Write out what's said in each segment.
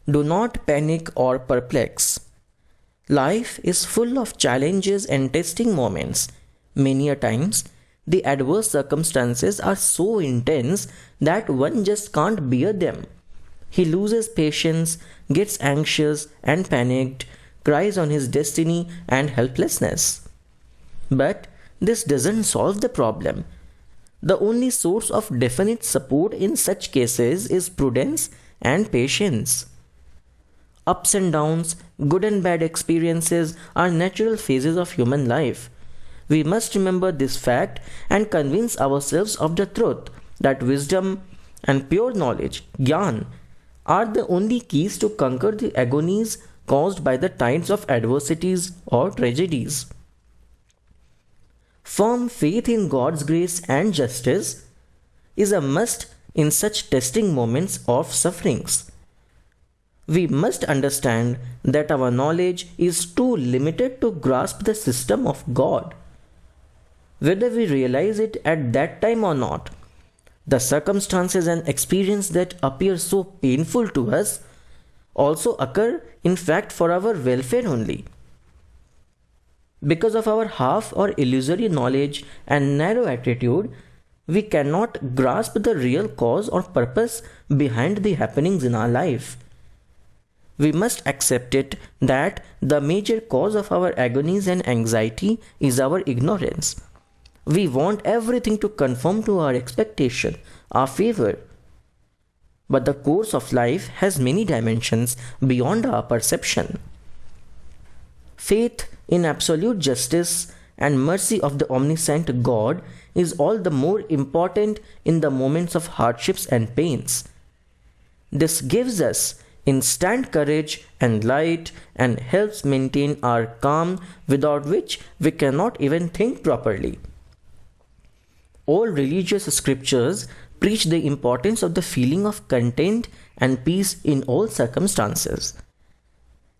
Do not panic or perplex. Life is full of challenges and testing moments. Many a times, the adverse circumstances are so intense that one just can't bear them. He loses patience, gets anxious and panicked, cries on his destiny and helplessness. But this doesn't solve the problem. The only source of definite support in such cases is prudence and patience. Ups and downs, good and bad experiences are natural phases of human life. We must remember this fact and convince ourselves of the truth that wisdom and pure knowledge, Gyan, are the only keys to conquer the agonies caused by the tides of adversities or tragedies. Firm faith in God's grace and justice is a must in such testing moments of sufferings. We must understand that our knowledge is too limited to grasp the system of God. Whether we realize it at that time or not, the circumstances and experience that appear so painful to us also occur in fact for our welfare only. Because of our half or illusory knowledge and narrow attitude, we cannot grasp the real cause or purpose behind the happenings in our life. We must accept it that the major cause of our agonies and anxiety is our ignorance. We want everything to conform to our expectation, our favor. But the course of life has many dimensions beyond our perception. Faith in absolute justice and mercy of the omniscient God is all the more important in the moments of hardships and pains. This gives us instant courage and light and helps maintain our calm, without which we cannot even think properly. All religious scriptures preach the importance of the feeling of content and peace in all circumstances.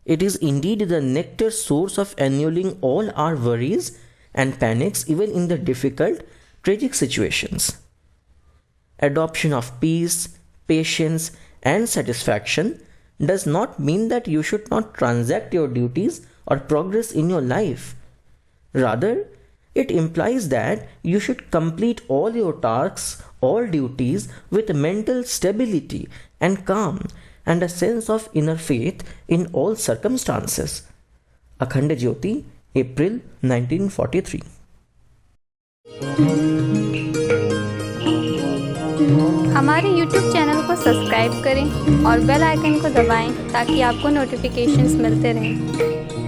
It is indeed the nectar source of annulling all our worries and panics even in the difficult, tragic situations. Adoption of peace, patience and satisfaction does not mean that you should not transact your duties or progress in your life. Rather, it implies that you should complete all your tasks, all duties with mental stability and calm and a sense of inner faith in all circumstances. Akhand Jyoti, April 1943. हमारे YouTube channel को subscribe करें और bell icon को दबाएं ताकि आपको notifications मिलते रहें।